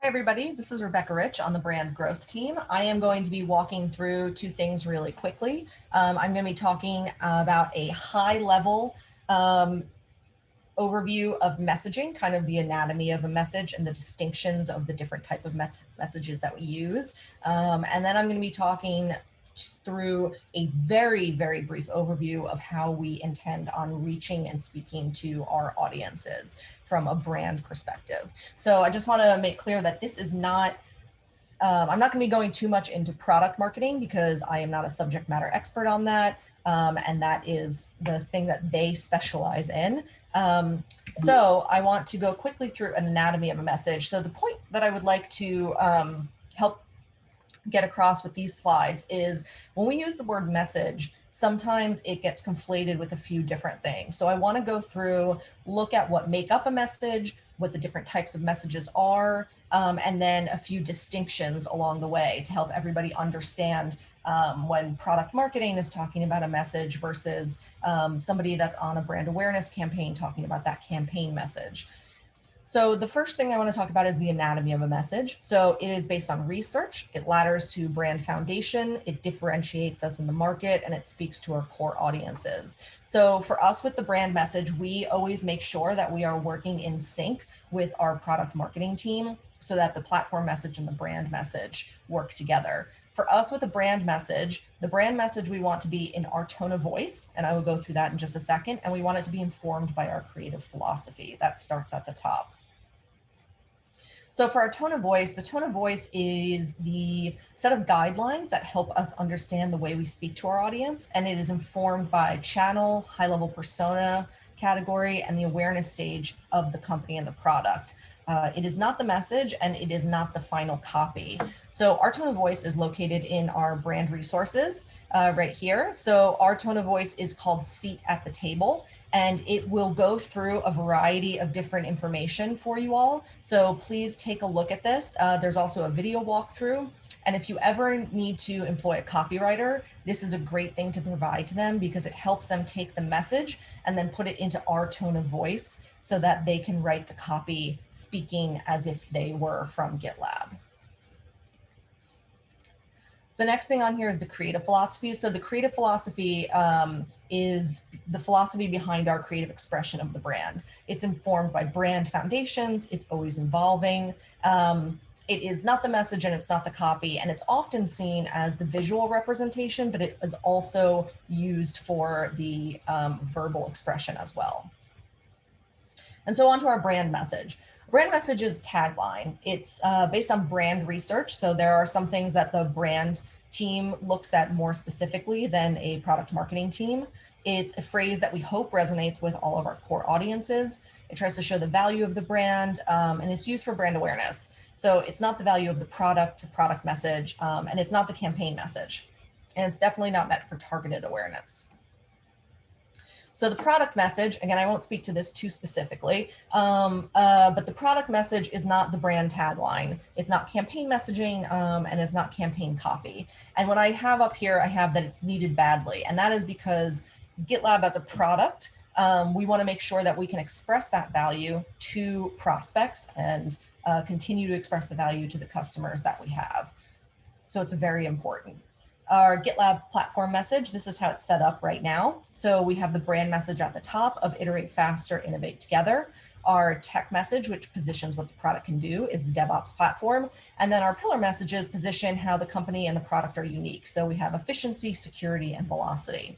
Hi everybody, this is Rebecca Rich on the brand growth team. I am going to be walking through two things really quickly. I'm going to be talking about a high level overview of messaging, kind of the anatomy of a message and the distinctions of the different type of messages that we use. And then I'm going to be talking through a very, very brief overview of how we intend on reaching and speaking to our audiences from a brand perspective. So I just want to make clear that this is not, I'm not going to be going too much into product marketing because I am not a subject matter expert on that. And that is the thing that they specialize in. So I want to go quickly through an anatomy of a message. So the point that I would like to help get across with these slides is when we use the word message, sometimes it gets conflated with a few different things. So I want to go through, look at what make up a message, what the different types of messages are, and then a few distinctions along the way to help everybody understand when product marketing is talking about a message versus somebody that's on a brand awareness campaign talking about that campaign message. So the first thing I want to talk about is the anatomy of a message. So it is based on research, it ladders to brand foundation, it differentiates us in the market, and it speaks to our core audiences. So for us with the brand message, we always make sure that we are working in sync with our product marketing team so that the platform message and the brand message work together. For us with a brand message, the brand message we want to be in our tone of voice, and I will go through that in just a second, and we want it to be informed by our creative philosophy. That starts at the top. So for our tone of voice, the tone of voice is the set of guidelines that help us understand the way we speak to our audience, and it is informed by channel, high-level persona category, and the awareness stage of the company and the product. It is not the message, and it is not the final copy. So our tone of voice is located in our brand resources right here. So our tone of voice is called Seat at the Table, and it will go through a variety of different information for you all. So please take a look at this. There's also a video walkthrough. And if you ever need to employ a copywriter, this is a great thing to provide to them because it helps them take the message and then put it into our tone of voice so that they can write the copy speaking as if they were from GitLab. The next thing on here is the creative philosophy. So the creative philosophy is the philosophy behind our creative expression of the brand. It's informed by brand foundations. It's always evolving. It is not the message and it's not the copy, and it's often seen as the visual representation, but it is also used for the verbal expression as well. And so on to our brand message. Brand message is tagline. It's based on brand research. So there are some things that the brand team looks at more specifically than a product marketing team. It's a phrase that we hope resonates with all of our core audiences. It tries to show the value of the brand, and it's used for brand awareness. So it's not the value of the product message, and it's not the campaign message. And it's definitely not meant for targeted awareness. So the product message, again, I won't speak to this too specifically, but the product message is not the brand tagline. It's not campaign messaging, and it's not campaign copy. And what I have up here, I have that it's needed badly. And that is because GitLab as a product, we want to make sure that we can express that value to prospects and continue to express the value to the customers that we have. So it's very important. Our GitLab platform message, this is how it's set up right now. So we have the brand message at the top of iterate faster, innovate together. Our tech message, which positions what the product can do, is the DevOps platform. And then our pillar messages position how the company and the product are unique. So we have efficiency, security, and velocity.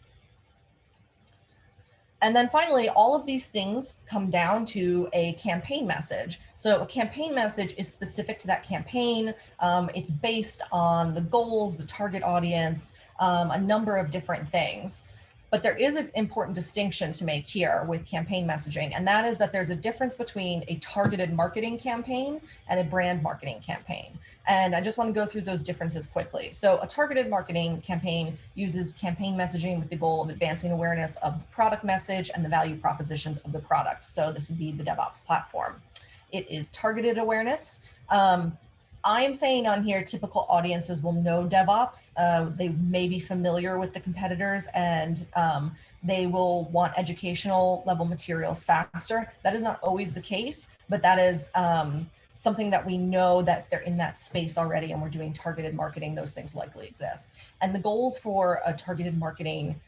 And then finally, all of these things come down to a campaign message. So a campaign message is specific to that campaign. It's based on the goals, the target audience, a number of different things. But there is an important distinction to make here with campaign messaging, and that is that there's a difference between a targeted marketing campaign and a brand marketing campaign. And I just want to go through those differences quickly. So a targeted marketing campaign uses campaign messaging with the goal of advancing awareness of the product message and the value propositions of the product. So this would be the DevOps platform. It is targeted awareness. I'm saying on here, typical audiences will know DevOps. They may be familiar with the competitors and they will want educational level materials faster. That is not always the case, but that is something that we know that if they're in that space already and we're doing targeted marketing, those things likely exist. And the goals for a targeted marketing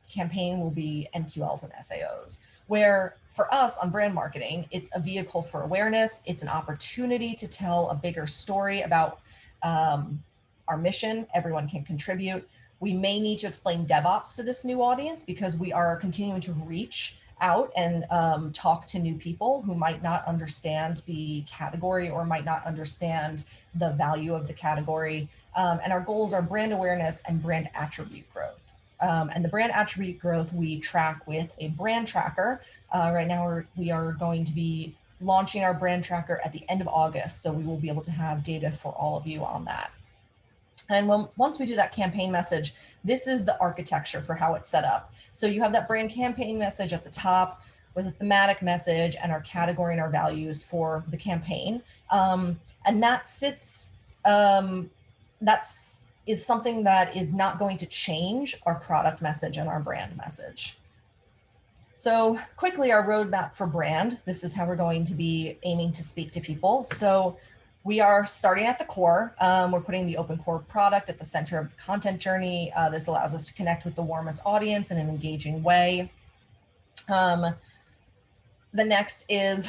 campaign will be MQLs and SAOs, where for us on brand marketing, it's a vehicle for awareness. It's an opportunity to tell a bigger story about our mission. Everyone can contribute. We may need to explain DevOps to this new audience because we are continuing to reach out and talk to new people who might not understand the category or might not understand the value of the category. And our goals are brand awareness and brand attribute growth. And the brand attribute growth we track with a brand tracker. Right now we are going to be launching our brand tracker at the end of August. So we will be able to have data for all of you on that. And once we do that campaign message, this is the architecture for how it's set up. So you have that brand campaign message at the top with a thematic message and our category and our values for the campaign. And that sits, is something that is not going to change our product message and our brand message. So quickly, our roadmap for brand. This is how we're going to be aiming to speak to people. So we are starting at the core. We're putting the open core product at the center of the content journey. This allows us to connect with the warmest audience in an engaging way. The next is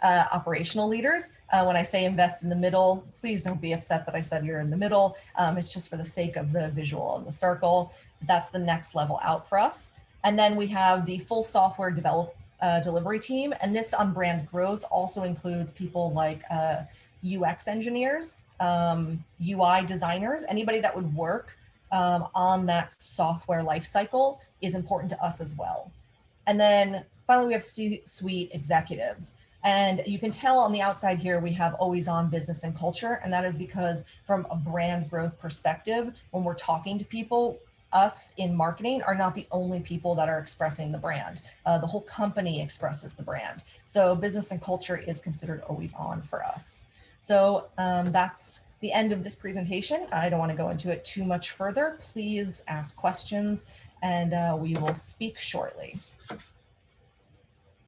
operational leaders. When I say invest in the middle, please don't be upset that I said you're in the middle. It's just for the sake of the visual and the circle. That's the next level out for us. And then we have the full software delivery team. And this on brand growth also includes people like UX engineers, UI designers, anybody that would work on that software lifecycle is important to us as well. And then finally, we have C-suite executives. And you can tell on the outside here, we have always on business and culture. And that is because from a brand growth perspective, when we're talking to people, us in marketing are not the only people that are expressing the brand. The whole company expresses the brand. So business and culture is considered always on for us. So that's the end of this presentation. I don't want to go into it too much further. Please ask questions and we will speak shortly.